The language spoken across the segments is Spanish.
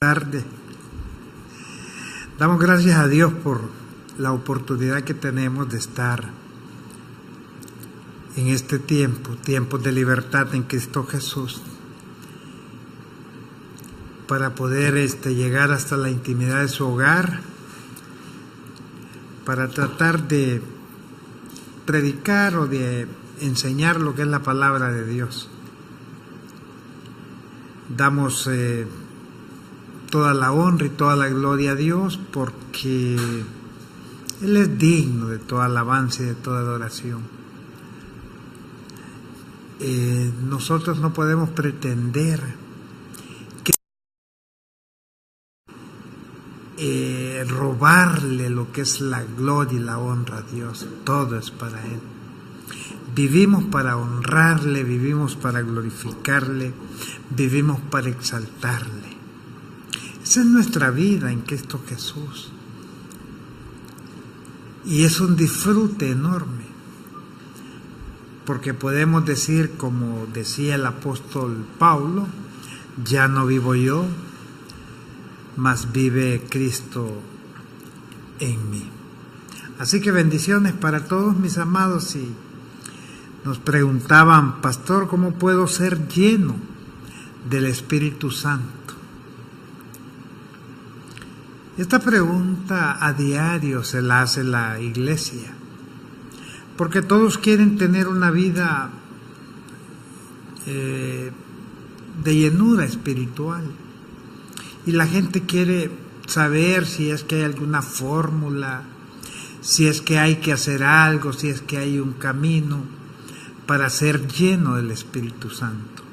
Tarde. Damos gracias a Dios por la oportunidad que tenemos de estar en este tiempo de libertad en Cristo Jesús, para poder llegar hasta la intimidad de su hogar, para tratar de predicar o de enseñar lo que es la palabra de Dios. Damos toda la honra y toda la gloria a Dios, porque Él es digno de toda alabanza y de toda adoración. Nosotros no podemos pretender robarle lo que es la gloria y la honra a Dios. Todo es para Él. Vivimos para honrarle, vivimos para glorificarle, vivimos para exaltarle. Esa es nuestra vida en Cristo Jesús. Y es un disfrute enorme, porque podemos decir, como decía el apóstol Pablo: ya no vivo yo, mas vive Cristo en mí. Así que bendiciones para todos, mis amados. Y nos preguntaban: pastor, ¿cómo puedo ser lleno del Espíritu Santo? Esta pregunta a diario se la hace la iglesia, porque todos quieren tener una vida de llenura espiritual, y la gente quiere saber si es que hay alguna fórmula, si es que hay que hacer algo, si es que hay un camino para ser lleno del Espíritu Santo.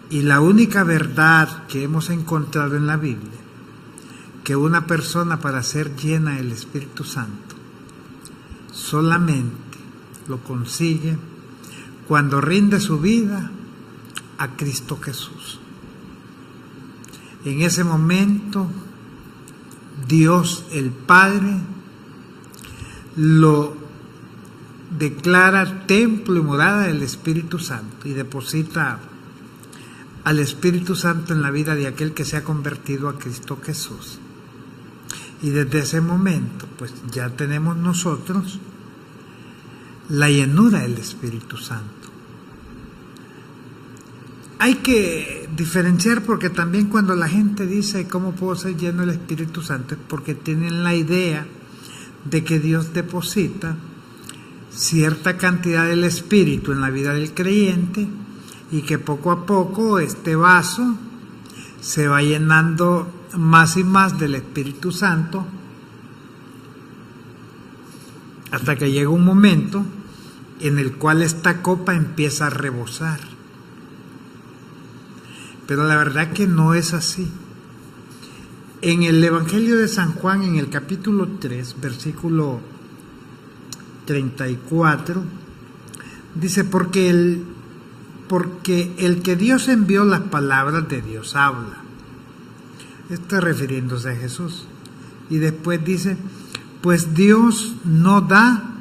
Y la única verdad que hemos encontrado en la Biblia, que una persona, para ser llena del Espíritu Santo, solamente lo consigue cuando rinde su vida a Cristo Jesús. En ese momento, Dios el Padre lo declara templo y morada del Espíritu Santo, y deposita al Espíritu Santo en la vida de aquel que se ha convertido a Cristo Jesús. Y desde ese momento, pues ya tenemos nosotros la llenura del Espíritu Santo. Hay que diferenciar, porque también cuando la gente dice ¿cómo puedo ser lleno del Espíritu Santo?, es porque tienen la idea de que Dios deposita cierta cantidad del Espíritu en la vida del creyente, y que poco a poco este vaso se va llenando más y más del Espíritu Santo, hasta que llega un momento en el cual esta copa empieza a rebosar. Pero la verdad que no es así. En el Evangelio de San Juan, en el capítulo 3, versículo 34, dice: porque el que Dios envió, las palabras de Dios habla. Está refiriéndose a Jesús. Y después dice: pues Dios no da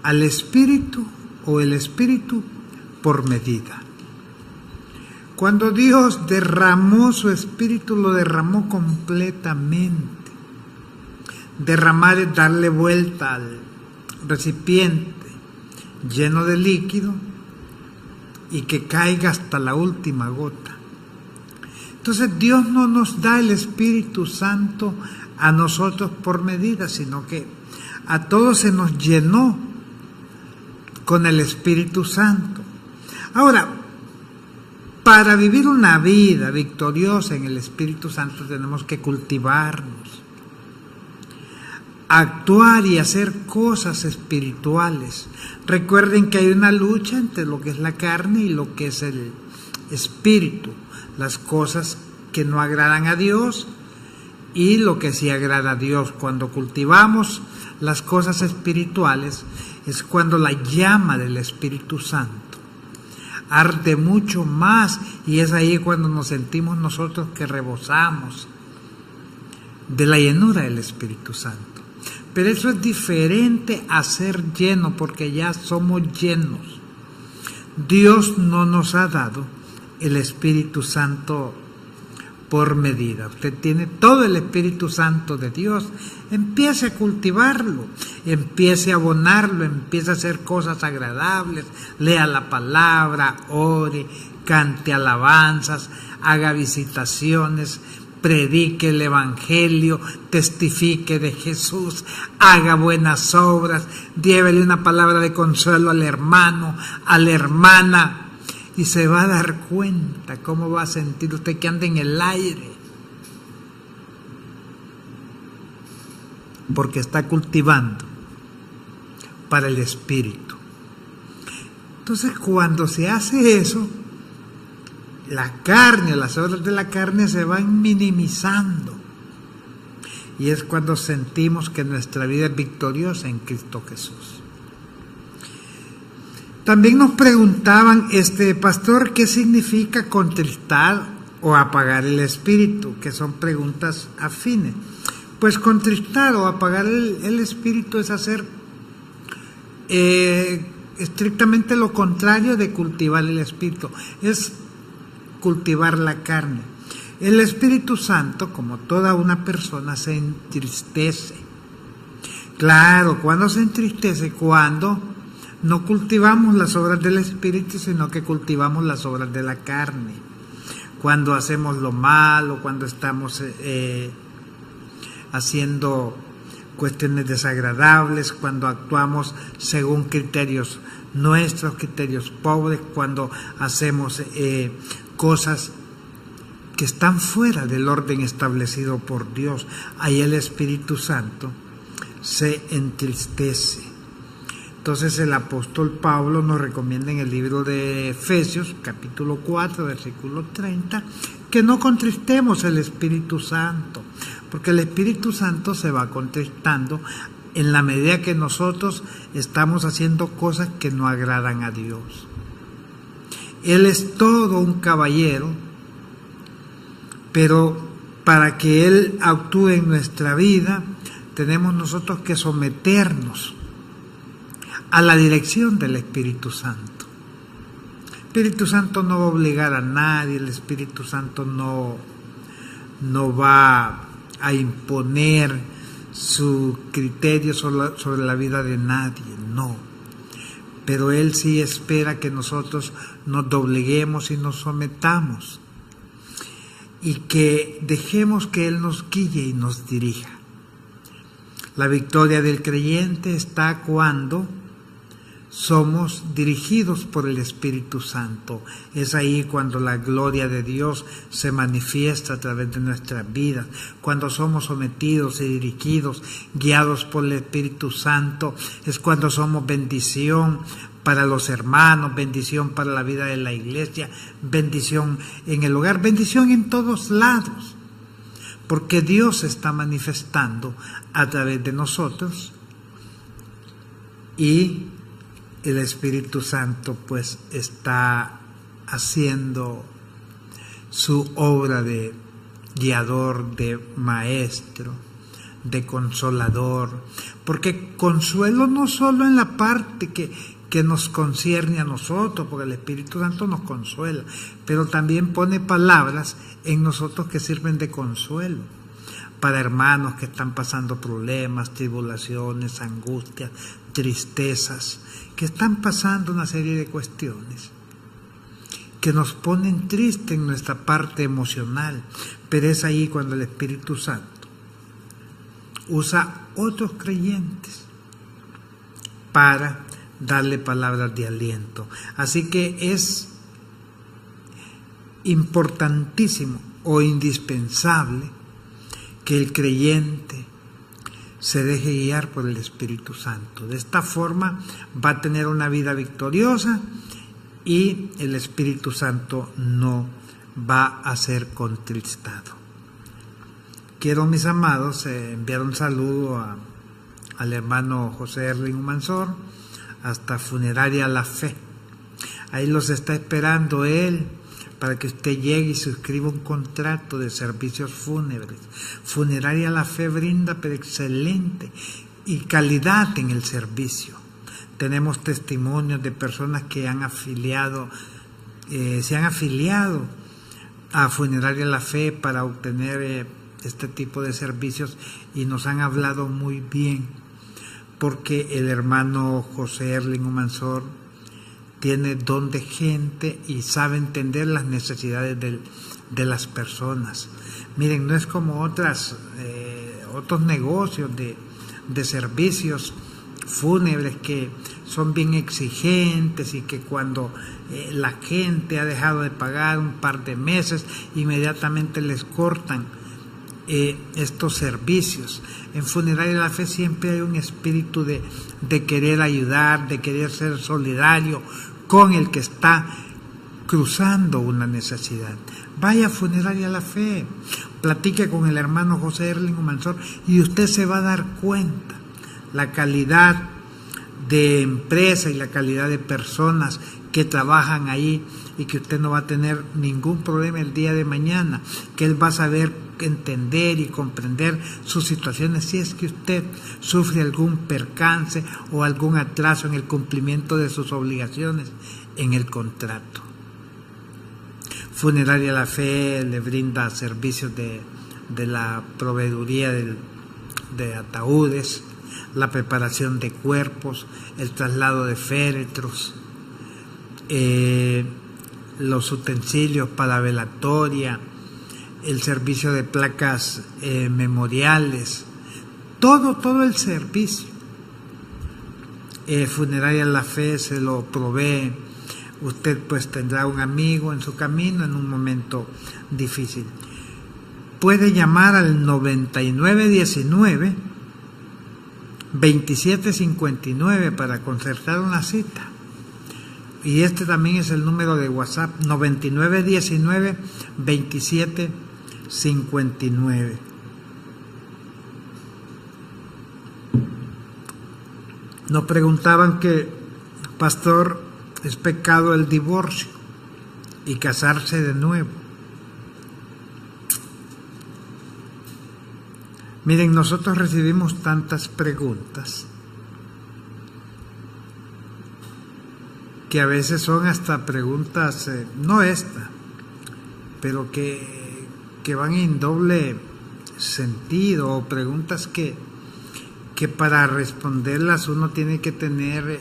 al Espíritu, o el Espíritu, por medida. Cuando Dios derramó su Espíritu, lo derramó completamente. Derramar es darle vuelta al recipiente lleno de líquido y que caiga hasta la última gota. Entonces Dios no nos da el Espíritu Santo a nosotros por medida, sino que a todos se nos llenó con el Espíritu Santo. Ahora, para vivir una vida victoriosa en el Espíritu Santo tenemos que cultivarnos, actuar y hacer cosas espirituales. Recuerden que hay una lucha entre lo que es la carne y lo que es el Espíritu. Las cosas que no agradan a Dios y lo que sí agrada a Dios. Cuando cultivamos las cosas espirituales es cuando la llama del Espíritu Santo arde mucho más, y es ahí cuando nos sentimos nosotros que rebosamos de la llenura del Espíritu Santo. Pero eso es diferente a ser lleno, porque ya somos llenos. Dios no nos ha dado el Espíritu Santo por medida. Usted tiene todo el Espíritu Santo de Dios. Empiece a cultivarlo, empiece a abonarlo, empiece a hacer cosas agradables, lea la palabra, ore, cante alabanzas, haga visitaciones, predique el Evangelio, testifique de Jesús, haga buenas obras, llévele una palabra de consuelo al hermano, a la hermana, y se va a dar cuenta cómo va a sentir usted que anda en el aire, porque está cultivando para el Espíritu. Entonces, cuando se hace eso, la carne, las obras de la carne se van minimizando, y es cuando sentimos que nuestra vida es victoriosa en Cristo Jesús. También nos preguntaban, pastor, ¿qué significa contristar o apagar el espíritu? Que son preguntas afines. Pues contristar o apagar el espíritu es hacer estrictamente lo contrario de cultivar el espíritu, es cultivar la carne. El Espíritu Santo, como toda una persona, se entristece. Claro, ¿cuándo se entristece? Cuando no cultivamos las obras del Espíritu, sino que cultivamos las obras de la carne. Cuando hacemos lo malo, cuando estamos haciendo cuestiones desagradables, cuando actuamos según criterios nuestros, criterios pobres, cuando hacemos cosas que están fuera del orden establecido por Dios, ahí el Espíritu Santo se entristece. Entonces el apóstol Pablo nos recomienda en el libro de Efesios, capítulo 4, versículo 30, que no contristemos el Espíritu Santo, porque el Espíritu Santo se va contristando en la medida que nosotros estamos haciendo cosas que no agradan a Dios. Él es todo un caballero, pero para que Él actúe en nuestra vida, tenemos nosotros que someternos a la dirección del Espíritu Santo. El Espíritu Santo no va a obligar a nadie, el Espíritu Santo no va a imponer su criterio sobre la vida de nadie, no. Pero Él sí espera que nosotros nos dobleguemos y nos sometamos, y que dejemos que Él nos guíe y nos dirija. La victoria del creyente está cuando somos dirigidos por el Espíritu Santo. Es ahí cuando la gloria de Dios se manifiesta a través de nuestras vidas, cuando somos sometidos y dirigidos, guiados por el Espíritu Santo. Es cuando somos bendición para los hermanos, bendición para la vida de la iglesia, bendición en el hogar, bendición en todos lados, porque Dios se está manifestando a través de nosotros, y el Espíritu Santo pues está haciendo su obra de guiador, de maestro, de consolador, porque consuelo no solo en la parte que nos concierne a nosotros, porque el Espíritu Santo nos consuela, pero también pone palabras en nosotros que sirven de consuelo para hermanos que están pasando problemas, tribulaciones, angustias, tristezas, que están pasando una serie de cuestiones que nos ponen tristes en nuestra parte emocional, pero es ahí cuando el Espíritu Santo usa otros creyentes para darle palabras de aliento. Así que es importantísimo o indispensable que el creyente se deje guiar por el Espíritu Santo. De esta forma va a tener una vida victoriosa y el Espíritu Santo no va a ser contristado. Quiero, mis amados, enviar un saludo al hermano José Erling Mansor hasta Funeraria La Fe. Ahí los está esperando él para que usted llegue y suscriba un contrato de servicios fúnebres. Funeraria La Fe brinda pero excelente y calidad en el servicio. Tenemos testimonios de personas que se han afiliado a Funeraria La Fe para obtener este tipo de servicios y nos han hablado muy bien, porque el hermano José Erling Humansor tiene don de gente y sabe entender las necesidades de las personas. Miren, no es como otros negocios de servicios fúnebres que son bien exigentes y que cuando la gente ha dejado de pagar un par de meses, inmediatamente les cortan estos servicios. En Funeraria La Fe siempre hay un espíritu de querer ayudar, de querer ser solidario con el que está cruzando una necesidad. Vaya a Funeraria La Fe, platique con el hermano José Erling Humansor y usted se va a dar cuenta la calidad de empresa y la calidad de personas que trabajan ahí, y que usted no va a tener ningún problema el día de mañana, que él va a saber entender y comprender sus situaciones si es que usted sufre algún percance o algún atraso en el cumplimiento de sus obligaciones en el contrato. Funeraria La Fe le brinda servicios de la proveeduría de ataúdes, la preparación de cuerpos, el traslado de féretros, los utensilios para velatoria, el servicio de placas memoriales, todo el servicio. Funeraria La Fe se lo provee. Usted pues tendrá un amigo en su camino en un momento difícil. Puede llamar al 9919 2759 para concertar una cita. Y este también es el número de WhatsApp, 9919 2759. Nos preguntaban que, pastor, ¿es pecado el divorcio y casarse de nuevo? Miren, nosotros recibimos tantas preguntas que a veces son hasta preguntas, no esta, pero que van en doble sentido, o preguntas que para responderlas uno tiene que tener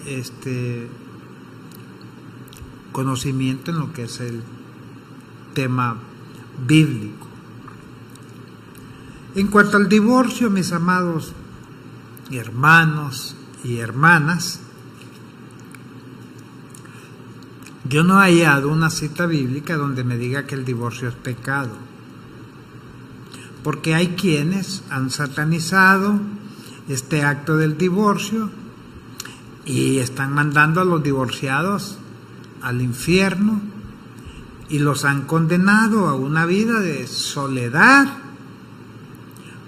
conocimiento en lo que es el tema bíblico. En cuanto al divorcio, mis amados hermanos y hermanas, yo no he hallado una cita bíblica donde me diga que el divorcio es pecado, porque hay quienes han satanizado este acto del divorcio y están mandando a los divorciados al infierno y los han condenado a una vida de soledad,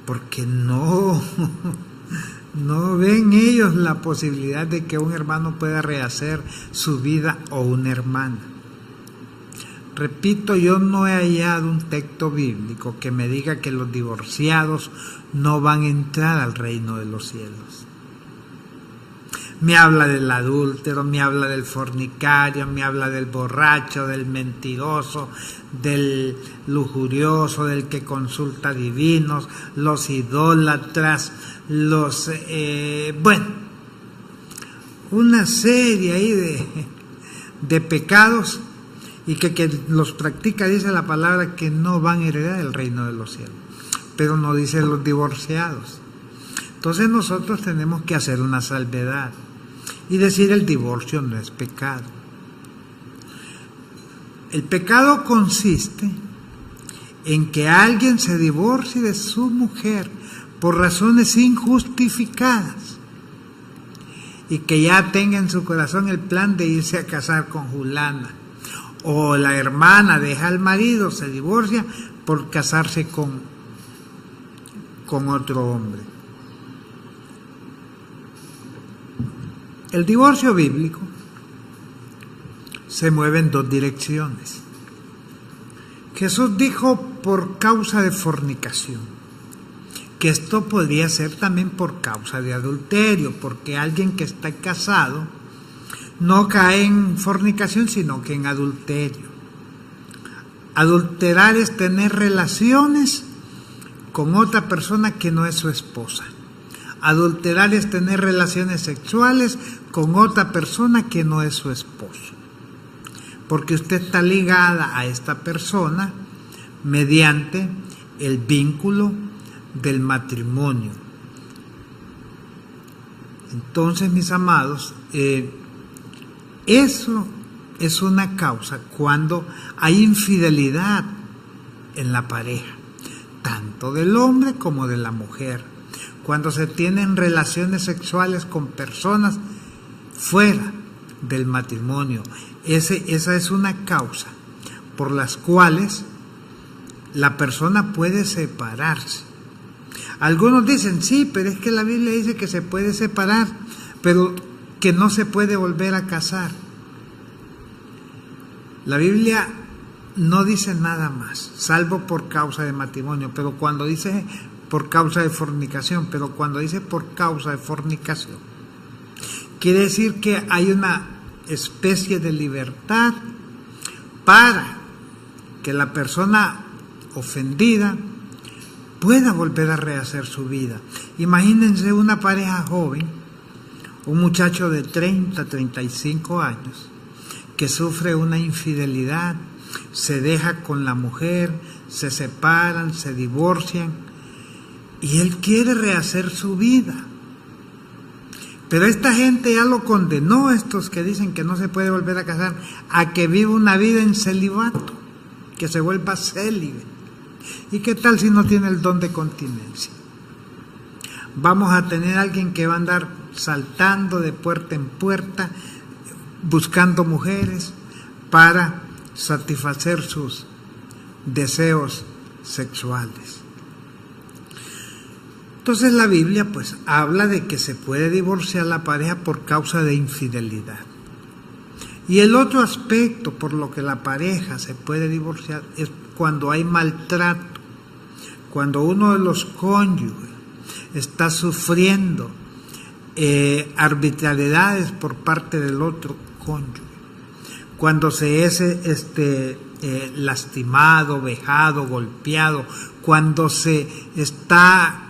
porque no ven ellos la posibilidad de que un hermano pueda rehacer su vida o una hermana. Repito, yo no he hallado un texto bíblico que me diga que los divorciados no van a entrar al reino de los cielos. Me habla del adúltero, me habla del fornicario, me habla del borracho, del mentiroso, del lujurioso, del que consulta divinos, los idólatras, una serie ahí de pecados, y que los practica, dice la palabra, que no van a heredar el reino de los cielos, pero no dice los divorciados. Entonces nosotros tenemos que hacer una salvedad y decir: el divorcio no es pecado. El pecado consiste en que alguien se divorcie de su mujer por razones injustificadas y que ya tenga en su corazón el plan de irse a casar con Julana, o la hermana deja al marido, se divorcia por casarse con otro hombre. El divorcio bíblico se mueve en dos direcciones. Jesús dijo por causa de fornicación, que esto podría ser también por causa de adulterio, porque alguien que está casado no cae en fornicación, sino que en adulterio. Adulterar es tener relaciones con otra persona que no es su esposa. Adulterar es tener relaciones sexuales con otra persona que no es su esposo. Porque usted está ligada a esta persona mediante el vínculo del matrimonio. Entonces, mis amados, eso es una causa cuando hay infidelidad en la pareja, tanto del hombre como de la mujer. Cuando se tienen relaciones sexuales con personas fuera del matrimonio, esa es una causa por las cuales la persona puede separarse. Algunos dicen, sí, pero es que la Biblia dice que se puede separar, pero que no se puede volver a casar. La Biblia no dice nada más, salvo por causa de matrimonio, pero cuando dice por causa de fornicación, pero cuando dice por causa de fornicación, quiere decir que hay una especie de libertad para que la persona ofendida pueda volver a rehacer su vida. Imagínense una pareja joven, un muchacho de 30, 35 años, que sufre una infidelidad, se deja con la mujer, se separan, se divorcian, y él quiere rehacer su vida. Pero esta gente ya lo condenó, estos que dicen que no se puede volver a casar, a que viva una vida en celibato, que se vuelva célibe. ¿Y qué tal si no tiene el don de continencia? Vamos a tener a alguien que va a andar saltando de puerta en puerta, buscando mujeres para satisfacer sus deseos sexuales. Entonces la Biblia pues habla de que se puede divorciar la pareja por causa de infidelidad. Y el otro aspecto por lo que la pareja se puede divorciar es cuando hay maltrato, cuando uno de los cónyuges está sufriendo arbitrariedades por parte del otro cónyuge, cuando se es lastimado, vejado, golpeado, cuando se está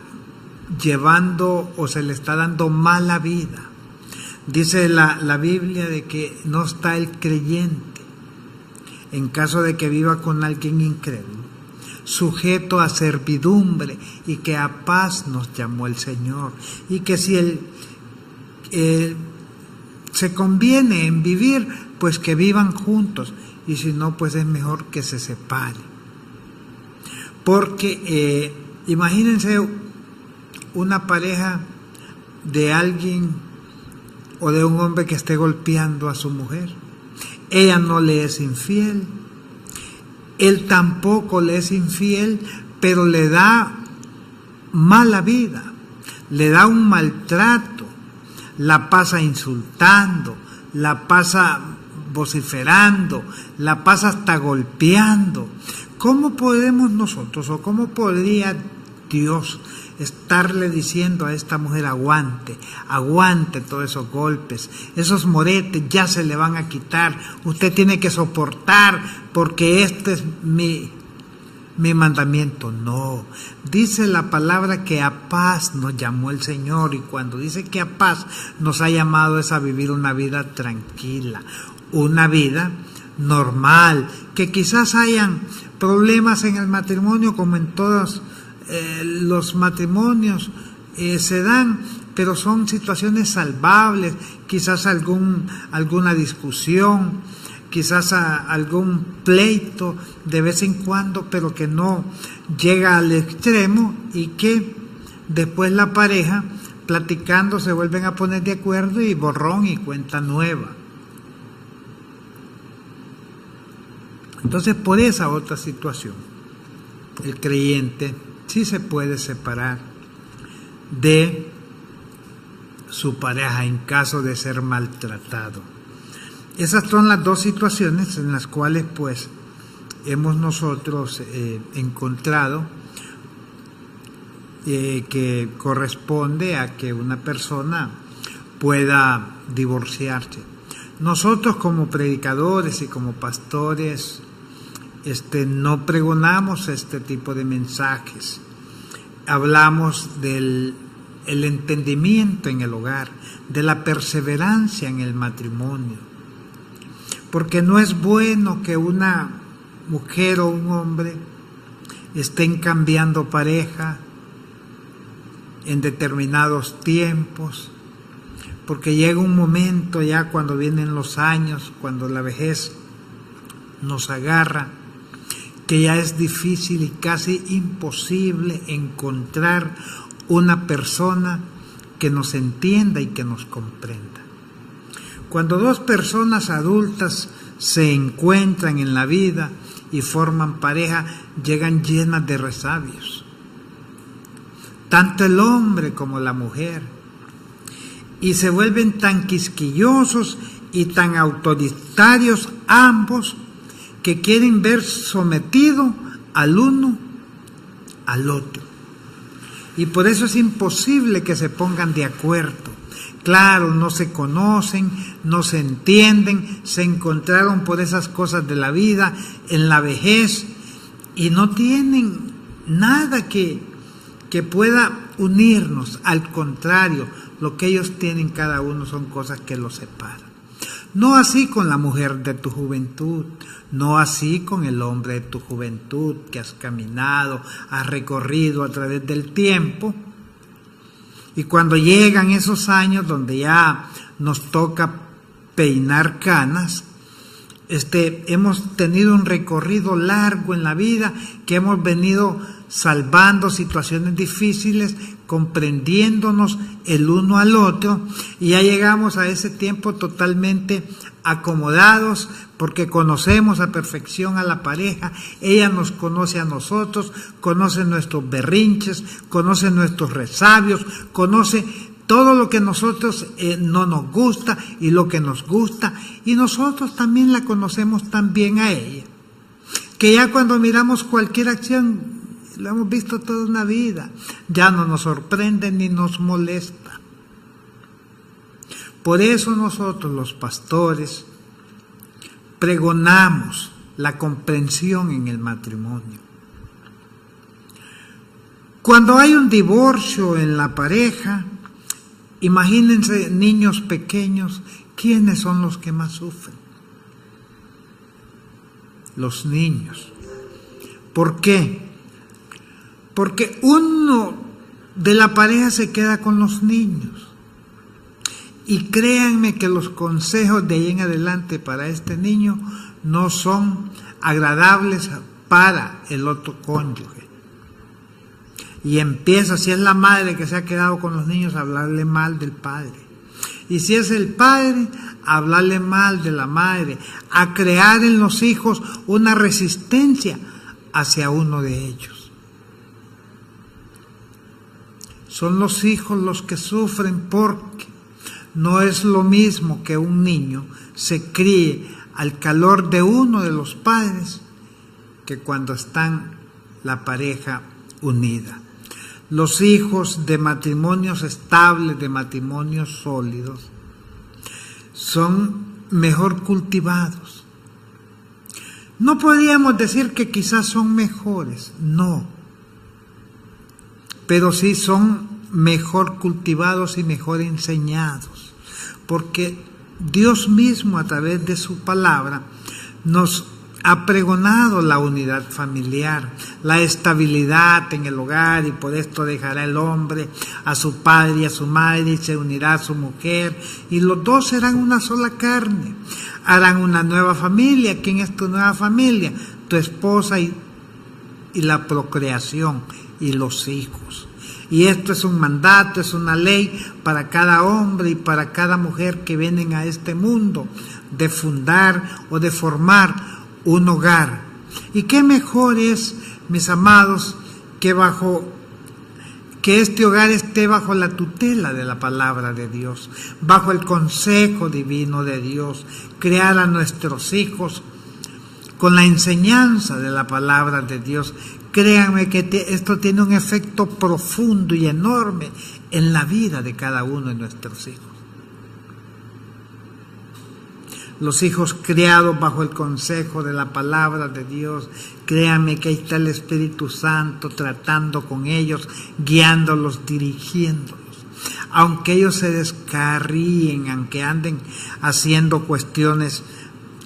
llevando o se le está dando mala vida. Dice la Biblia de que no está el creyente, en caso de que viva con alguien incrédulo, sujeto a servidumbre, y que a paz nos llamó el Señor, y que si él se conviene en vivir, pues que vivan juntos, y si no, pues es mejor que se separen. Porque imagínense una pareja de alguien o de un hombre que esté golpeando a su mujer. Ella no le es infiel, él tampoco le es infiel, pero le da mala vida, le da un maltrato, la pasa insultando, la pasa vociferando, la pasa hasta golpeando. ¿Cómo podemos nosotros, o cómo podría Dios estarle diciendo a esta mujer: aguante todos esos golpes, esos moretes ya se le van a quitar, usted tiene que soportar porque este es mi mandamiento? No, dice la palabra que a paz nos llamó el Señor, y cuando dice que a paz nos ha llamado es a vivir una vida tranquila, una vida normal, que quizás hayan problemas en el matrimonio como en todos los matrimonios se dan, pero son situaciones salvables, quizás alguna discusión, quizás algún pleito de vez en cuando, pero que no llega al extremo, y que después la pareja, platicando, se vuelven a poner de acuerdo y borrón y cuenta nueva. Entonces, por esa otra situación, el creyente sí se puede separar de su pareja en caso de ser maltratado. Esas son las dos situaciones en las cuales pues hemos nosotros encontrado que corresponde a que una persona pueda divorciarse. Nosotros como predicadores y como pastores no pregonamos este tipo de mensajes. Hablamos del entendimiento en el hogar, de la perseverancia en el matrimonio. Porque no es bueno que una mujer o un hombre estén cambiando pareja en determinados tiempos, porque llega un momento ya cuando vienen los años, cuando la vejez nos agarra, que ya es difícil y casi imposible encontrar una persona que nos entienda y que nos comprenda. Cuando dos personas adultas se encuentran en la vida y forman pareja, llegan llenas de resabios, tanto el hombre como la mujer, y se vuelven tan quisquillosos y tan autoritarios ambos, que quieren ver sometido al uno al otro. Y por eso es imposible que se pongan de acuerdo. Claro, no se conocen, no se entienden, se encontraron por esas cosas de la vida en la vejez y no tienen nada que pueda unirnos. Al contrario, lo que ellos tienen cada uno son cosas que los separan. No así con la mujer de tu juventud, no así con el hombre de tu juventud que has caminado, has recorrido a través del tiempo. Y cuando llegan esos años donde ya nos toca peinar canas, hemos tenido un recorrido largo en la vida, que hemos venido salvando situaciones difíciles, comprendiéndonos el uno al otro, y ya llegamos a ese tiempo totalmente acomodados, porque conocemos a perfección a la pareja, ella nos conoce a nosotros, conoce nuestros berrinches, conoce nuestros resabios, conoce todo lo que a nosotros no nos gusta y lo que nos gusta, y nosotros también la conocemos tan bien a ella, que ya cuando miramos cualquier acción, lo hemos visto toda una vida, ya no nos sorprende ni nos molesta. Por eso nosotros los pastores pregonamos la comprensión en el matrimonio. Cuando hay un divorcio en la pareja, imagínense niños pequeños, ¿quiénes son los que más sufren? Los niños. ¿Por qué? Porque uno de la pareja se queda con los niños. Y créanme que los consejos de ahí en adelante para este niño no son agradables para el otro cónyuge. Y empieza, si es la madre que se ha quedado con los niños, a hablarle mal del padre. Y si es el padre, a hablarle mal de la madre, a crear en los hijos una resistencia hacia uno de ellos. Son los hijos los que sufren porque no es lo mismo que un niño se críe al calor de uno de los padres que cuando están la pareja unida. Los hijos de matrimonios estables, de matrimonios sólidos, son mejor cultivados. No podríamos decir que quizás son mejores, no, pero sí son mejor cultivados y mejor enseñados, porque Dios mismo a través de su palabra nos ha pregonado la unidad familiar, la estabilidad en el hogar, y por esto dejará el hombre a su padre y a su madre y se unirá a su mujer, y los dos serán una sola carne, harán una nueva familia. ¿Quién es tu nueva familia? Tu esposa y la procreación y los hijos. Y esto es un mandato, es una ley para cada hombre y para cada mujer que vienen a este mundo, de fundar o de formar un hogar. Y qué mejor es, mis amados, que este hogar esté bajo la tutela de la palabra de Dios, bajo el consejo divino de Dios, crear a nuestros hijos con la enseñanza de la palabra de Dios. Créanme que esto tiene un efecto profundo y enorme en la vida de cada uno de nuestros hijos. los hijos criados bajo el consejo de la palabra de Dios, créanme que ahí está el Espíritu Santo tratando con ellos, guiándolos, dirigiéndolos. Aunque ellos se descarríen, aunque anden haciendo cuestiones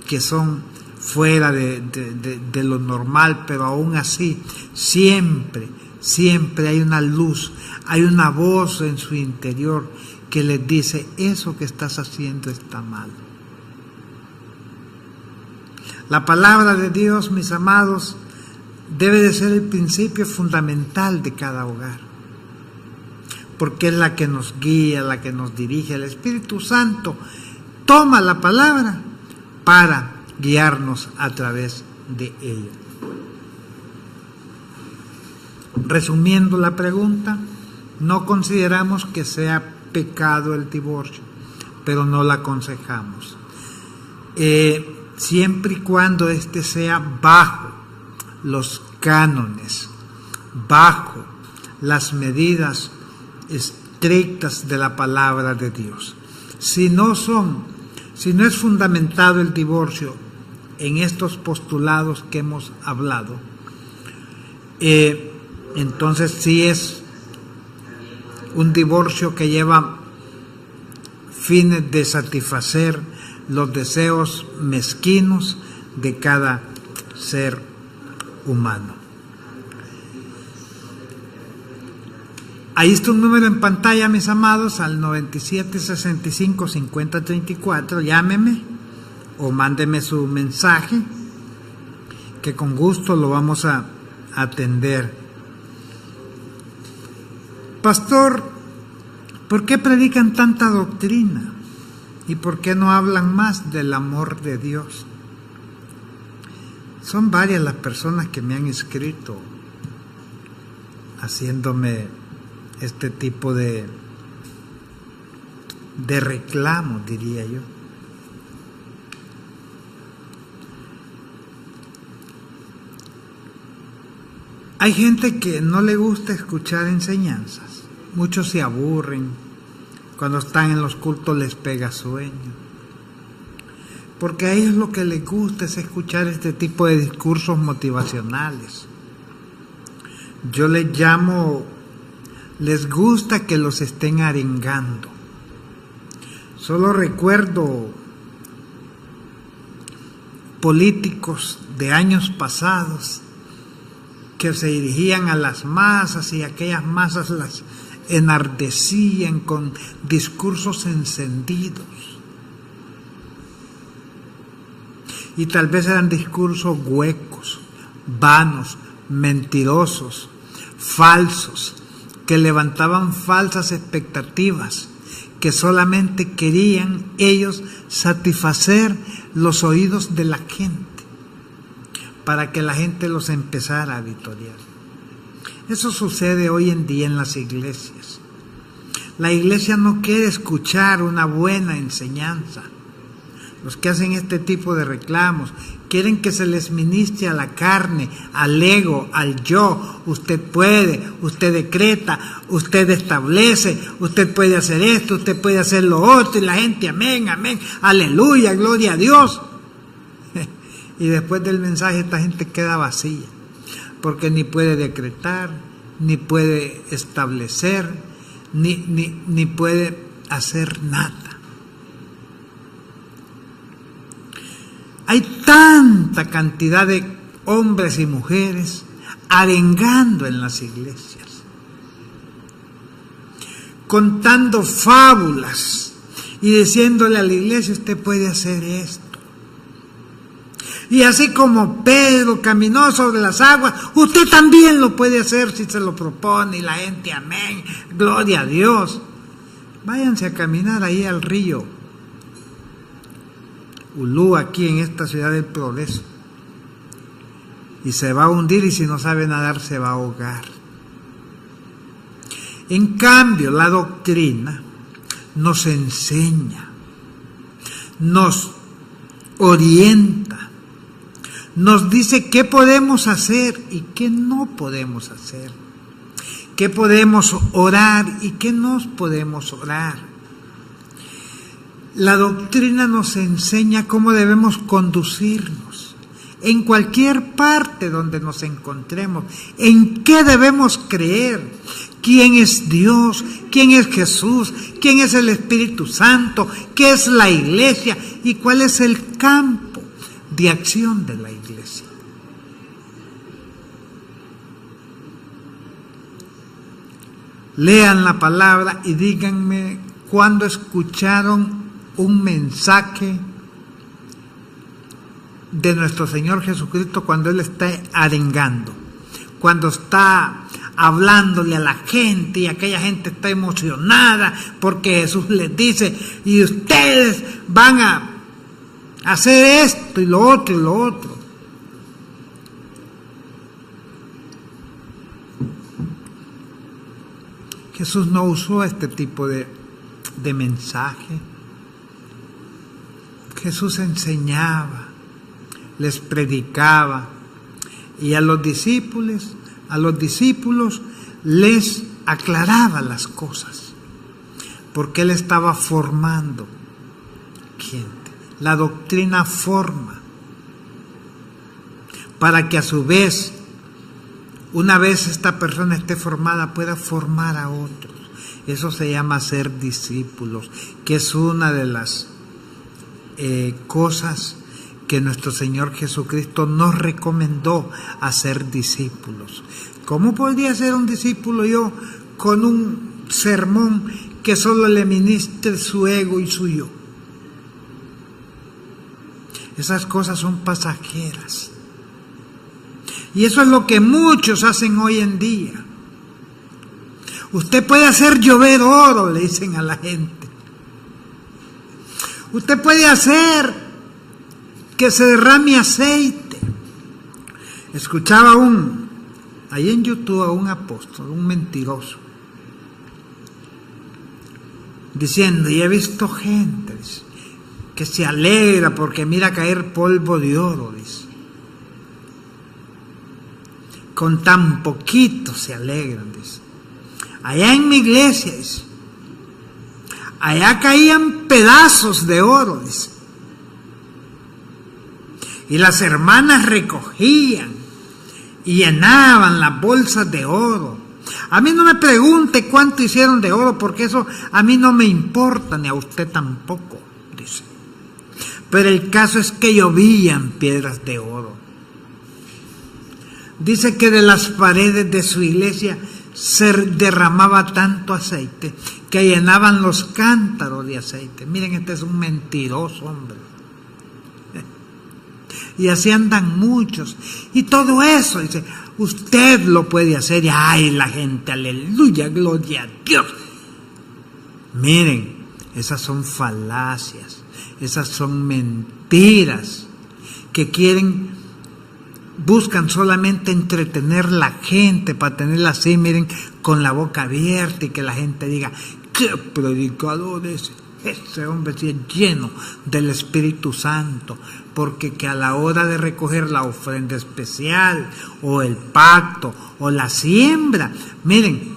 que son fuera de lo normal, pero aún así, siempre hay una luz, hay una voz en su interior que les dice: eso que estás haciendo está mal. La palabra de Dios, mis amados, debe de ser el principio fundamental de cada hogar, porque es la que nos guía, la que nos dirige. El Espíritu Santo toma la palabra para guiarnos a través de ella. Resumiendo la pregunta, no consideramos que sea pecado el divorcio, pero no la aconsejamos. Siempre y cuando éste sea bajo los cánones, bajo las medidas estrictas de la palabra de Dios. Si no es fundamentado el divorcio en estos postulados que hemos hablado, entonces sí es un divorcio que lleva fines de satisfacer los deseos mezquinos de cada ser humano. Ahí está un número en pantalla, mis amados, al 9765-5034. Llámeme o mándeme su mensaje, que con gusto lo vamos a atender. Pastor, ¿por qué predican tanta doctrina? ¿Y por qué no hablan más del amor de Dios? Son varias las personas que me han escrito haciéndome este tipo de reclamo, diría yo. Hay gente que no le gusta escuchar enseñanzas. Muchos se aburren. Cuando están en los cultos les pega sueño. Porque a ellos lo que les gusta es escuchar este tipo de discursos motivacionales. Yo les llamo, les gusta que los estén arengando. Solo recuerdo políticos de años pasados que se dirigían a las masas y aquellas masas las enardecían con discursos encendidos. Y tal vez eran discursos huecos, vanos, mentirosos, falsos, que levantaban falsas expectativas, que solamente querían ellos satisfacer los oídos de la gente, para que la gente los empezara a vitorear. Eso sucede hoy en día en las iglesias. La iglesia no quiere escuchar una buena enseñanza. Los que hacen este tipo de reclamos quieren que se les ministre a la carne, al ego, al yo. Usted puede, usted decreta, usted establece, usted puede hacer esto, usted puede hacer lo otro, y la gente, amén, amén, aleluya, gloria a Dios. Y después del mensaje esta gente queda vacía, porque ni puede decretar, ni puede establecer, ni puede hacer nada. Hay tanta cantidad de hombres y mujeres arengando en las iglesias, contando fábulas y diciéndole a la iglesia: usted puede hacer esto. Y así como Pedro caminó sobre las aguas, usted también lo puede hacer si se lo propone. Y la gente, amén, gloria a Dios. Váyanse a caminar ahí al río Ulúa, aquí en esta ciudad del Progreso, y se va a hundir, y si no sabe nadar se va a ahogar. En cambio, la doctrina nos enseña, nos orienta, nos dice qué podemos hacer y qué no podemos hacer, qué podemos orar y qué no podemos orar. La doctrina nos enseña cómo debemos conducirnos en cualquier parte donde nos encontremos, en qué debemos creer, quién es Dios, quién es Jesús, quién es el Espíritu Santo, qué es la iglesia y cuál es el campo de acción de la iglesia. Lean la palabra y díganme cuándo escucharon un mensaje de nuestro Señor Jesucristo cuando Él está arengando, cuando está hablándole a la gente y aquella gente está emocionada porque Jesús les dice, y ustedes van a hacer esto y lo otro y lo otro. Jesús no usó este tipo de mensaje. Jesús enseñaba, les predicaba y a los discípulos les aclaraba las cosas, porque Él estaba formando gente. La doctrina forma, para que a su vez, una vez esta persona esté formada, pueda formar a otros. Eso se llama ser discípulos, que es una de las cosas que nuestro Señor Jesucristo nos recomendó a ser discípulos. ¿Cómo podría ser un discípulo yo con un sermón que solo le ministre su ego y su yo? Esas cosas son pasajeras. Y eso es lo que muchos hacen hoy en día. Usted puede hacer llover oro, le dicen a la gente. Usted puede hacer que se derrame aceite. Escuchaba ahí en YouTube a un apóstol, un mentiroso, diciendo, y he visto gente, dice, que se alegra porque mira caer polvo de oro, dice. Con tan poquito se alegran, dice. Allá en mi iglesia, dice, allá caían pedazos de oro, dice. Y las hermanas recogían y llenaban las bolsas de oro. A mí no me pregunte cuánto hicieron de oro, porque eso a mí no me importa, ni a usted tampoco, dice. Pero el caso es que llovían piedras de oro. Dice que de las paredes de su iglesia se derramaba tanto aceite que llenaban los cántaros de aceite. Miren, este es un mentiroso, hombre. Y así andan muchos. Y todo eso, dice, usted lo puede hacer. Y ay, la gente, aleluya, gloria a Dios. Miren, esas son falacias, esas son mentiras que buscan solamente entretener la gente para tenerla así, miren, con la boca abierta y que la gente diga, qué predicador es ese hombre, sí es lleno del Espíritu Santo, porque que a la hora de recoger la ofrenda especial o el pacto o la siembra, miren,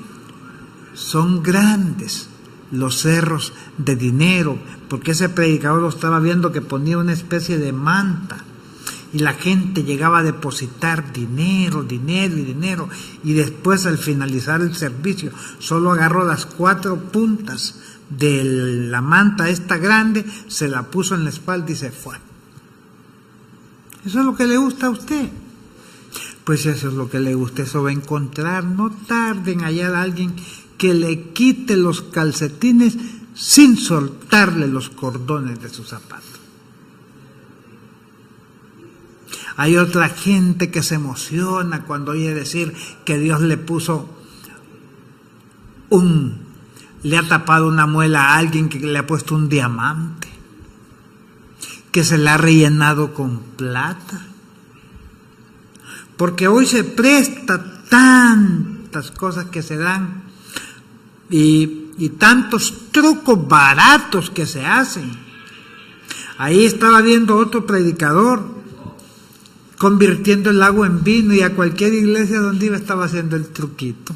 son grandes los cerros de dinero, porque ese predicador lo estaba viendo que ponía una especie de manta y la gente llegaba a depositar dinero, y después al finalizar el servicio solo agarró las 4 puntas de la manta esta grande, se la puso en la espalda y se fue. ¿Eso es lo que le gusta a usted? Pues eso es lo que le gusta, eso va a encontrar. No tarden en hallar a alguien que le quite los calcetines sin soltarle los cordones de sus zapatos. Hay otra gente que se emociona cuando oye decir que Dios le ha tapado una muela a alguien, que le ha puesto un diamante, que se la ha rellenado con plata. Porque hoy se presta tantas cosas que se dan y tantos trucos baratos que se hacen. Ahí estaba viendo otro predicador convirtiendo el agua en vino, y a cualquier iglesia donde iba estaba haciendo el truquito.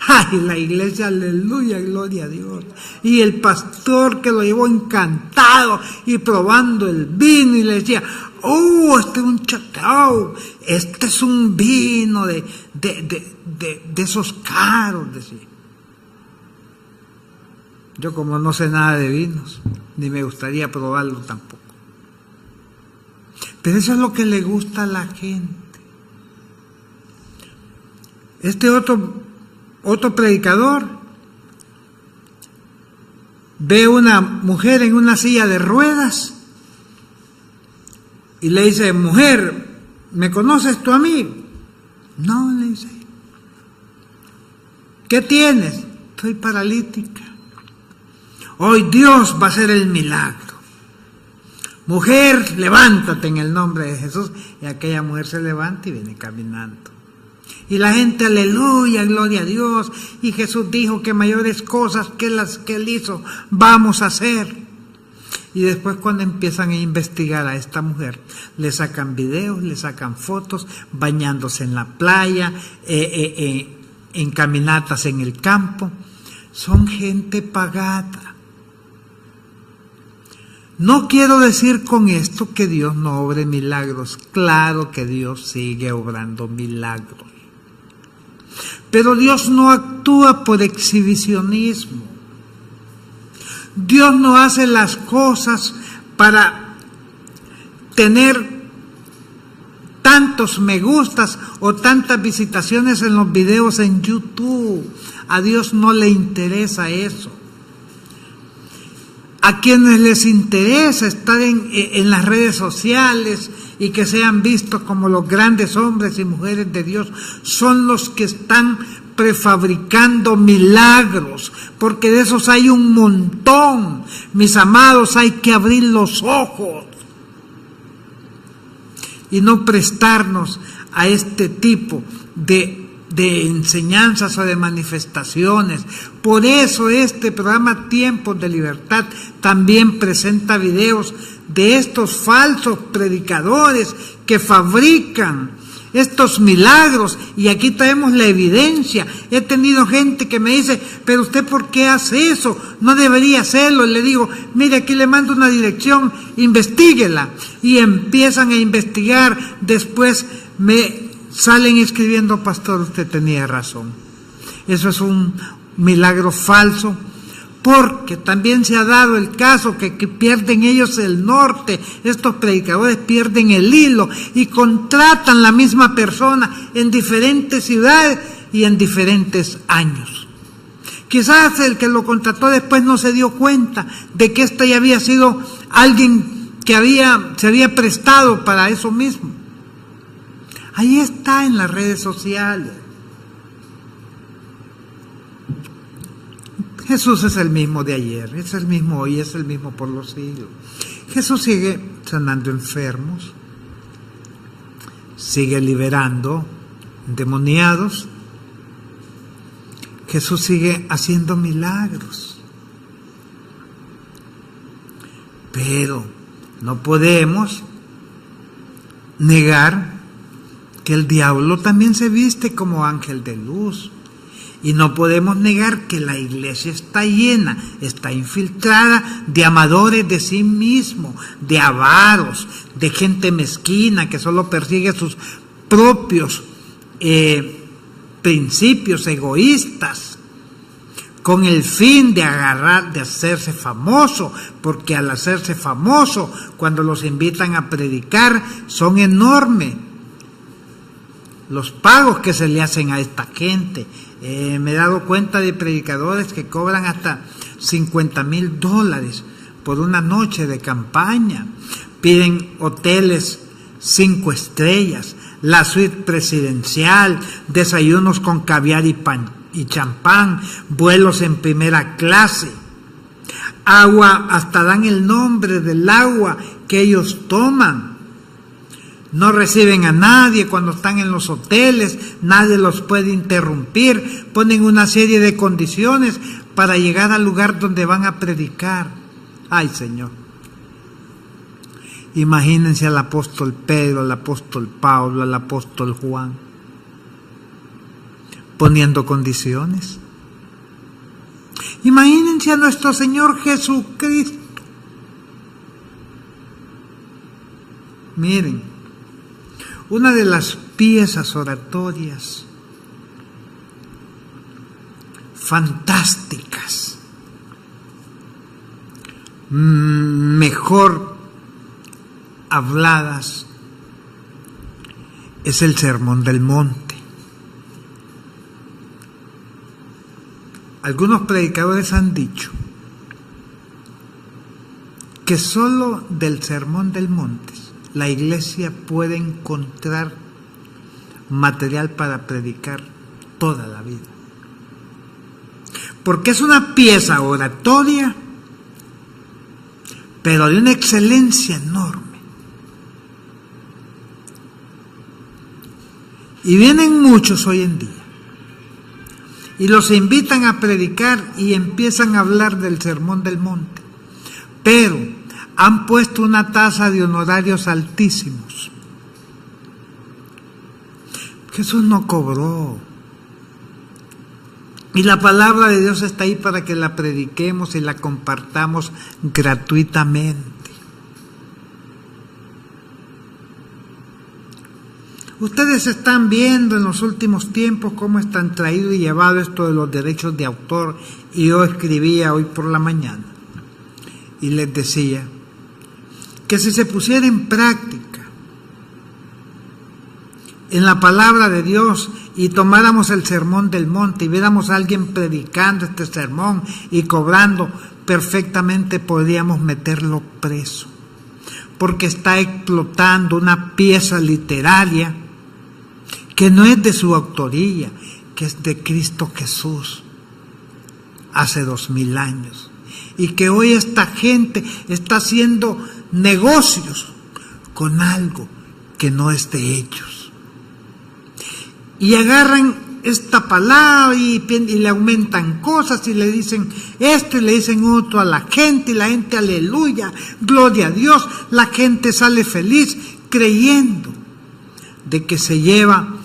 Ay, la iglesia, aleluya, gloria a Dios. Y el pastor que lo llevó encantado y probando el vino y le decía, oh, este es un chacao, este es un vino de esos caros, decía. Yo como no sé nada de vinos, ni me gustaría probarlo tampoco. Pero eso es lo que le gusta a la gente. Este otro predicador ve una mujer en una silla de ruedas y le dice, mujer, ¿me conoces tú a mí? No, le dice. ¿Qué tienes? Estoy paralítica. Hoy Dios va a hacer el milagro. Mujer, levántate en el nombre de Jesús. Y aquella mujer se levanta y viene caminando. Y la gente, aleluya, gloria a Dios. Y Jesús dijo que mayores cosas que las que Él hizo, vamos a hacer. Y después cuando empiezan a investigar a esta mujer, le sacan videos, le sacan fotos, bañándose en la playa, en caminatas en el campo. Son gente pagada. No quiero decir con esto que Dios no obre milagros. Claro que Dios sigue obrando milagros. Pero Dios no actúa por exhibicionismo. Dios no hace las cosas para tener tantos me gustas o tantas visitaciones en los videos en YouTube. A Dios no le interesa eso. A quienes les interesa estar en las redes sociales y que sean vistos como los grandes hombres y mujeres de Dios son los que están prefabricando milagros, porque de esos hay un montón. Mis amados, hay que abrir los ojos y no prestarnos a este tipo de enseñanzas o de manifestaciones. Por eso este programa Tiempos de Libertad también presenta videos de estos falsos predicadores que fabrican estos milagros, y aquí traemos la evidencia. He tenido gente que me dice, pero usted ¿por qué hace eso? No debería hacerlo. Y le digo, mire, aquí le mando una dirección, investíguela. Y empiezan a investigar, después me salen escribiendo, pastor, usted tenía razón. Eso es un milagro falso, porque también se ha dado el caso que pierden ellos el norte. Estos predicadores pierden el hilo y contratan la misma persona en diferentes ciudades y en diferentes años. Quizás el que lo contrató después no se dio cuenta de que este ya había sido alguien que se había prestado para eso mismo. Ahí está en las redes sociales. Jesús es el mismo de ayer, es el mismo hoy, es el mismo por los siglos. Jesús sigue sanando enfermos, sigue liberando endemoniados. Jesús sigue haciendo milagros. Pero no podemos negar que el diablo también se viste como ángel de luz. Y no podemos negar que la iglesia está llena, está infiltrada de amadores de sí mismo, de avaros, de gente mezquina que solo persigue sus propios principios egoístas, con el fin de hacerse famoso, porque al hacerse famoso, cuando los invitan a predicar, son enormes los pagos que se le hacen a esta gente. Me he dado cuenta de predicadores que cobran hasta $50,000 por una noche de campaña. Piden hoteles 5 estrellas, la suite presidencial, desayunos con caviar y champán, vuelos en primera clase, agua, hasta dan el nombre del agua que ellos toman. No reciben a nadie cuando están en los hoteles, nadie los puede interrumpir, ponen una serie de condiciones para llegar al lugar donde van a predicar. Ay, Señor. Imagínense al apóstol Pedro, al apóstol Pablo, al apóstol Juan. poniendo condiciones. Imagínense a nuestro Señor Jesucristo. Miren, una de las piezas oratorias fantásticas, mejor habladas, es el Sermón del Monte. Algunos predicadores han dicho que solo del Sermón del Monte la iglesia puede encontrar material para predicar toda la vida. Porque es una pieza oratoria, pero de una excelencia enorme. Y vienen muchos hoy en día y los invitan a predicar y empiezan a hablar del Sermón del Monte, pero han puesto una tasa de honorarios altísimos. Jesús no cobró. Y la palabra de Dios está ahí para que la prediquemos y la compartamos gratuitamente. Ustedes están viendo en los últimos tiempos cómo están traído y llevado esto de los derechos de autor. Y yo escribía hoy por la mañana y les decía que si se pusiera en práctica en la palabra de Dios y tomáramos el Sermón del Monte y viéramos a alguien predicando este sermón y cobrando, perfectamente podríamos meterlo preso, porque está explotando una pieza literaria que no es de su autoría, que es de Cristo Jesús hace 2000 años, y que hoy esta gente está haciendo negocios con algo que no es de ellos, y agarran esta palabra y le aumentan cosas y le dicen esto y le dicen otro a la gente, y la gente aleluya, gloria a Dios, la gente sale feliz creyendo de que se lleva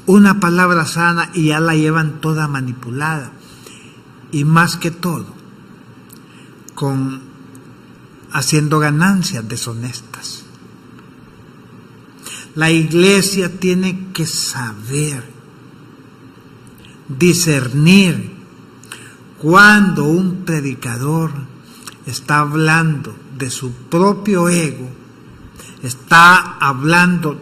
una palabra sana y ya la llevan toda manipulada, y más que todo haciendo ganancias deshonestas. La iglesia tiene que saber discernir cuando un predicador está hablando de su propio ego, está hablando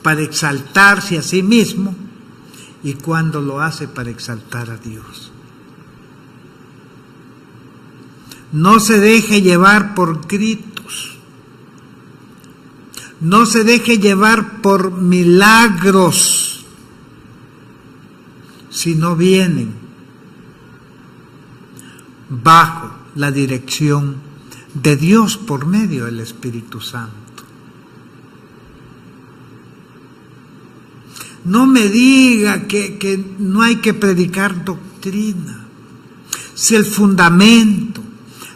para exaltarse a sí mismo, y cuando lo hace para exaltar a Dios. No se deje llevar por gritos, no se deje llevar por milagros, si no vienen bajo la dirección de Dios por medio del Espíritu Santo. No me diga que no hay que predicar doctrina, si el fundamento,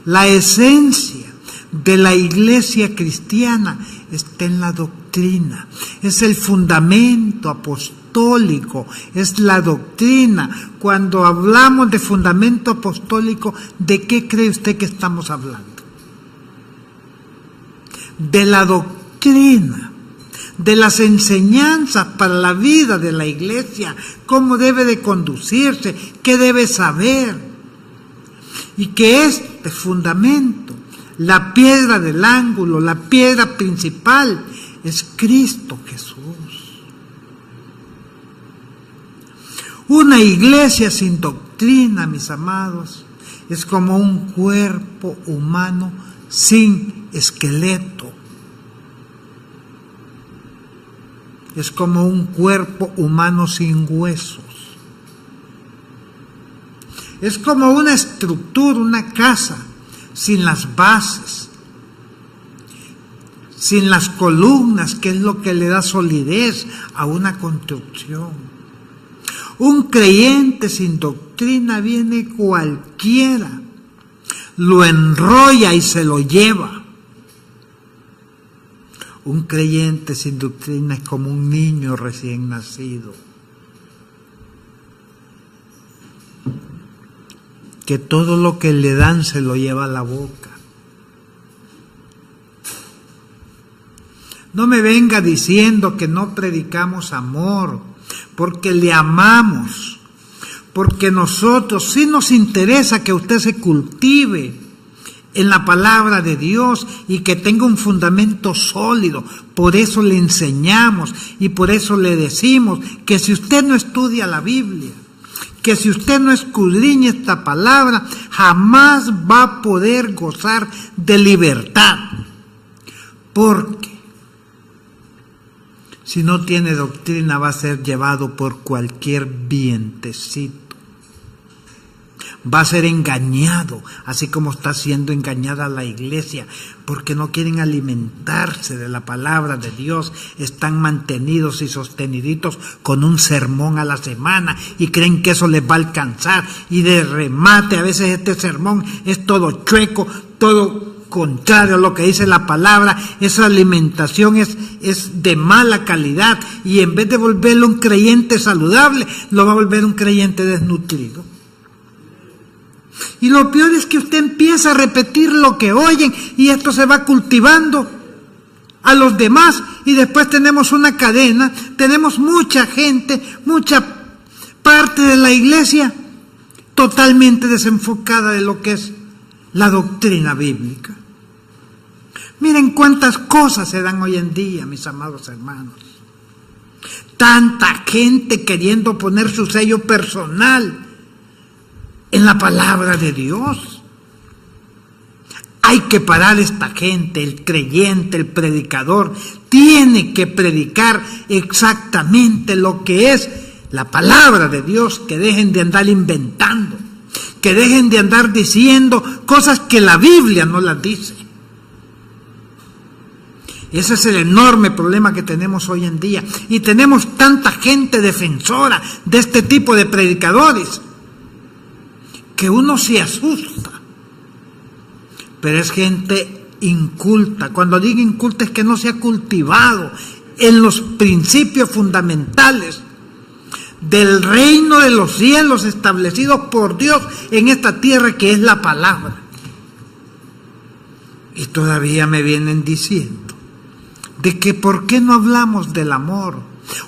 la esencia de la iglesia cristiana está en la doctrina, es el fundamento apostólico, es la doctrina. Cuando hablamos de fundamento apostólico, ¿de qué cree usted que estamos hablando? De la doctrina, de las enseñanzas para la vida de la iglesia, cómo debe de conducirse, qué debe saber. Y que este fundamento, la piedra del ángulo, la piedra principal, es Cristo Jesús. Una iglesia sin doctrina, mis amados, es como un cuerpo humano sin esqueleto. Es como un cuerpo humano sin huesos. Es como una estructura, una casa sin las bases, sin las columnas, que es lo que le da solidez a una construcción. Un creyente sin doctrina viene cualquiera, lo enrolla y se lo lleva. Un creyente sin doctrina es como un niño recién nacido. que todo lo que le dan se lo lleva a la boca. No me venga diciendo que no predicamos amor, porque le amamos, porque nosotros sí nos interesa que usted se cultive en la palabra de Dios y que tenga un fundamento sólido. Por eso le enseñamos y por eso le decimos que si usted no estudia la Biblia, que si usted no escudriña esta palabra, jamás va a poder gozar de libertad. Porque si no tiene doctrina va a ser llevado por cualquier vientecito. Va a ser engañado, así como está siendo engañada la iglesia, porque no quieren alimentarse de la palabra de Dios. Están mantenidos y sosteniditos con un sermón a la semana y creen que eso les va a alcanzar. Y de remate, a veces este sermón es todo chueco, todo contrario a lo que dice la palabra. Esa alimentación es de mala calidad, y en vez de volverlo un creyente saludable, lo va a volver un creyente desnutrido. Y lo peor es que usted empieza a repetir lo que oyen y esto se va cultivando a los demás, y después tenemos una cadena, tenemos mucha gente, mucha parte de la iglesia totalmente desenfocada de lo que es la doctrina bíblica. Miren cuántas cosas se dan hoy en día, mis amados hermanos. Tanta gente queriendo poner su sello personal en la palabra de Dios. Hay que parar esta gente. El creyente, el predicador, tiene que predicar exactamente lo que es la palabra de Dios. Que dejen de andar inventando, que dejen de andar diciendo cosas que la Biblia no las dice. Ese es el enorme problema que tenemos hoy en día, y tenemos tanta gente defensora de este tipo de predicadores que uno se asusta. Pero es gente inculta. Cuando digo inculta es que no se ha cultivado en los principios fundamentales del reino de los cielos establecidos por Dios en esta tierra, que es la palabra. Y todavía me vienen diciendo de que por qué no hablamos del amor.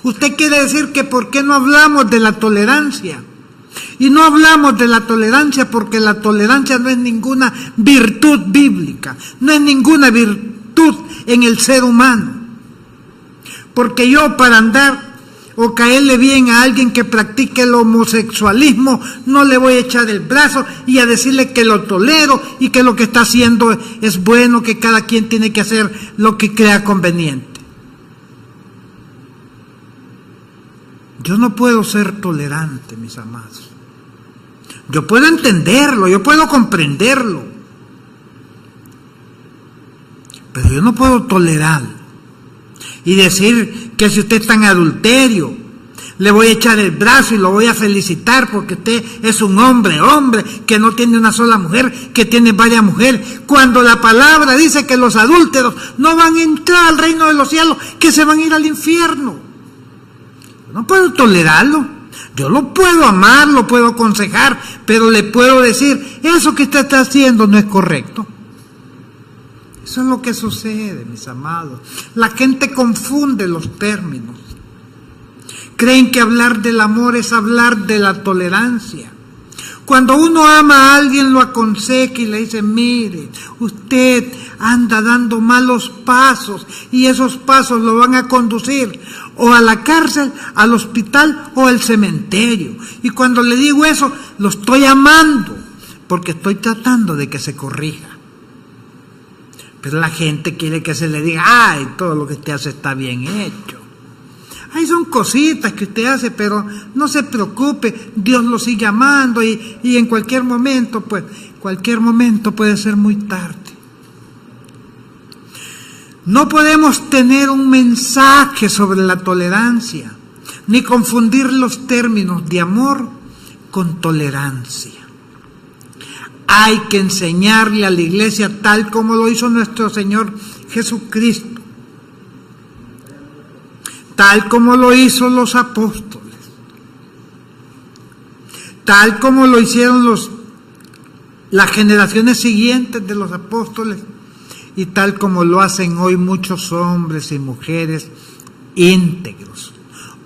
Usted quiere decir que por qué no hablamos de la tolerancia. Y no hablamos de la tolerancia porque la tolerancia no es ninguna virtud bíblica, no es ninguna virtud en el ser humano. Porque yo, para andar o caerle bien a alguien que practique el homosexualismo, no le voy a echar el brazo y a decirle que lo tolero y que lo que está haciendo es bueno, que cada quien tiene que hacer lo que crea conveniente. Yo no puedo ser tolerante, mis amados. Yo puedo entenderlo, yo puedo comprenderlo, pero yo no puedo tolerarlo y decir que si usted está en adulterio, le voy a echar el brazo y lo voy a felicitar porque usted es un hombre, que no tiene una sola mujer, que tiene varias mujeres, cuando la palabra dice que los adúlteros no van a entrar al reino de los cielos, que se van a ir al infierno. Yo no puedo tolerarlo. Yo lo puedo amar, lo puedo aconsejar, pero le puedo decir, eso que usted está haciendo no es correcto. Eso es lo que sucede, mis amados. La gente confunde los términos. Creen que hablar del amor es hablar de la tolerancia. Cuando uno ama a alguien, lo aconseja y le dice, mire, usted anda dando malos pasos y esos pasos lo van a conducir o a la cárcel, al hospital o al cementerio. Y cuando le digo eso, lo estoy amando porque estoy tratando de que se corrija. Pero la gente quiere que se le diga, ay, todo lo que usted hace está bien hecho. Ay, son cositas que usted hace, pero no se preocupe, Dios lo sigue amando y en cualquier momento puede ser muy tarde. No podemos tener un mensaje sobre la tolerancia, ni confundir los términos de amor con tolerancia. Hay que enseñarle a la iglesia tal como lo hizo nuestro Señor Jesucristo, tal como lo hizo los apóstoles, tal como lo hicieron los las generaciones siguientes de los apóstoles, y tal como lo hacen hoy muchos hombres y mujeres íntegros,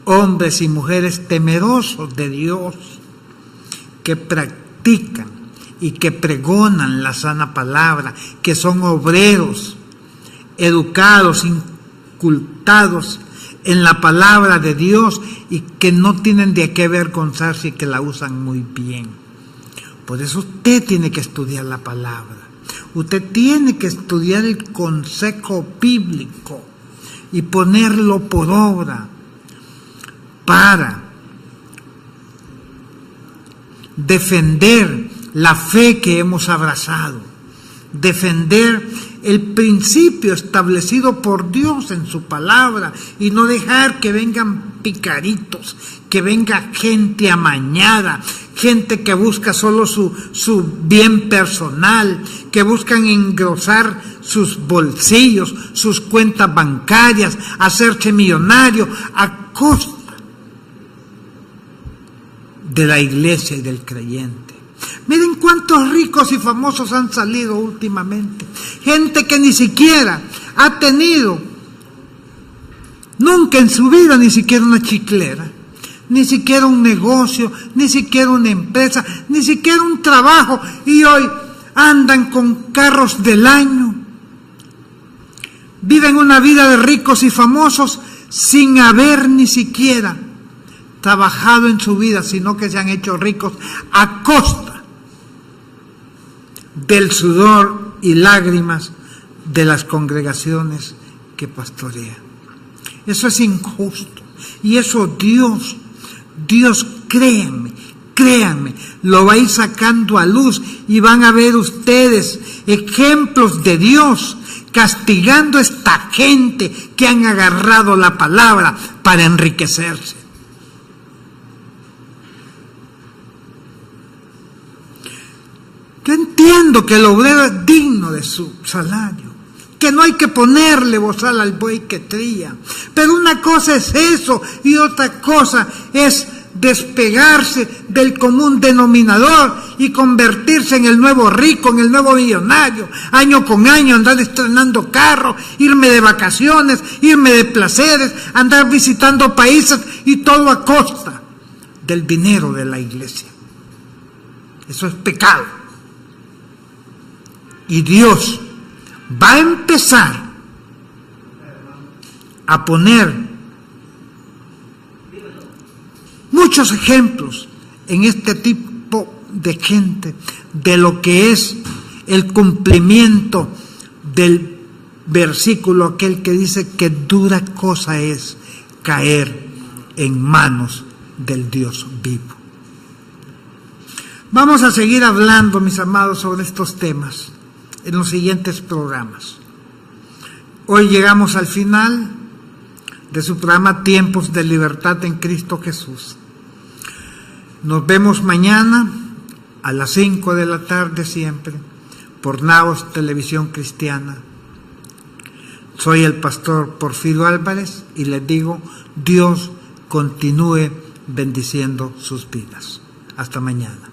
hombres y mujeres temerosos de Dios, que practican y que pregonan la sana palabra, que son obreros, educados, incultados en la palabra de Dios y que no tienen de qué avergonzarse y que la usan muy bien. Por eso usted tiene que estudiar la palabra. Usted tiene que estudiar el consejo bíblico y ponerlo por obra para defender la fe que hemos abrazado, defender el principio establecido por Dios en su palabra y no dejar que vengan picaritos, que venga gente amañada, gente que busca solo su bien personal, que buscan engrosar sus bolsillos, sus cuentas bancarias, hacerse millonario a costa de la iglesia y del creyente. Miren cuántos ricos y famosos han salido últimamente. Gente que ni siquiera ha tenido, nunca en su vida, ni siquiera una chiclera, ni siquiera un negocio, ni siquiera una empresa, ni siquiera un trabajo, y hoy andan con carros del año. Viven una vida de ricos y famosos sin haber ni siquiera trabajado en su vida, sino que se han hecho ricos a costa del sudor y lágrimas de las congregaciones que pastorean. Eso es injusto. Y eso Dios, créanme, lo va a ir sacando a luz y van a ver ustedes ejemplos de Dios castigando a esta gente que han agarrado la palabra para enriquecerse. Yo entiendo que el obrero es digno de su salario, que no hay que ponerle bozal al buey que trilla, pero una cosa es eso y otra cosa es despegarse del común denominador y convertirse en el nuevo rico, en el nuevo millonario, año con año andar estrenando carro, irme de vacaciones, irme de placeres, andar visitando países y todo a costa del dinero de la iglesia. Eso es pecado. Y Dios va a empezar a poner muchos ejemplos en este tipo de gente de lo que es el cumplimiento del versículo aquel que dice que dura cosa es caer en manos del Dios vivo. Vamos a seguir hablando, mis amados, sobre estos temas en los siguientes programas. Hoy llegamos al final de su programa Tiempos de Libertad en Cristo Jesús. Nos vemos mañana a las 5 de la tarde siempre por Naos Televisión Cristiana. Soy el pastor Porfirio Álvarez y les digo, Dios continúe bendiciendo sus vidas. Hasta mañana.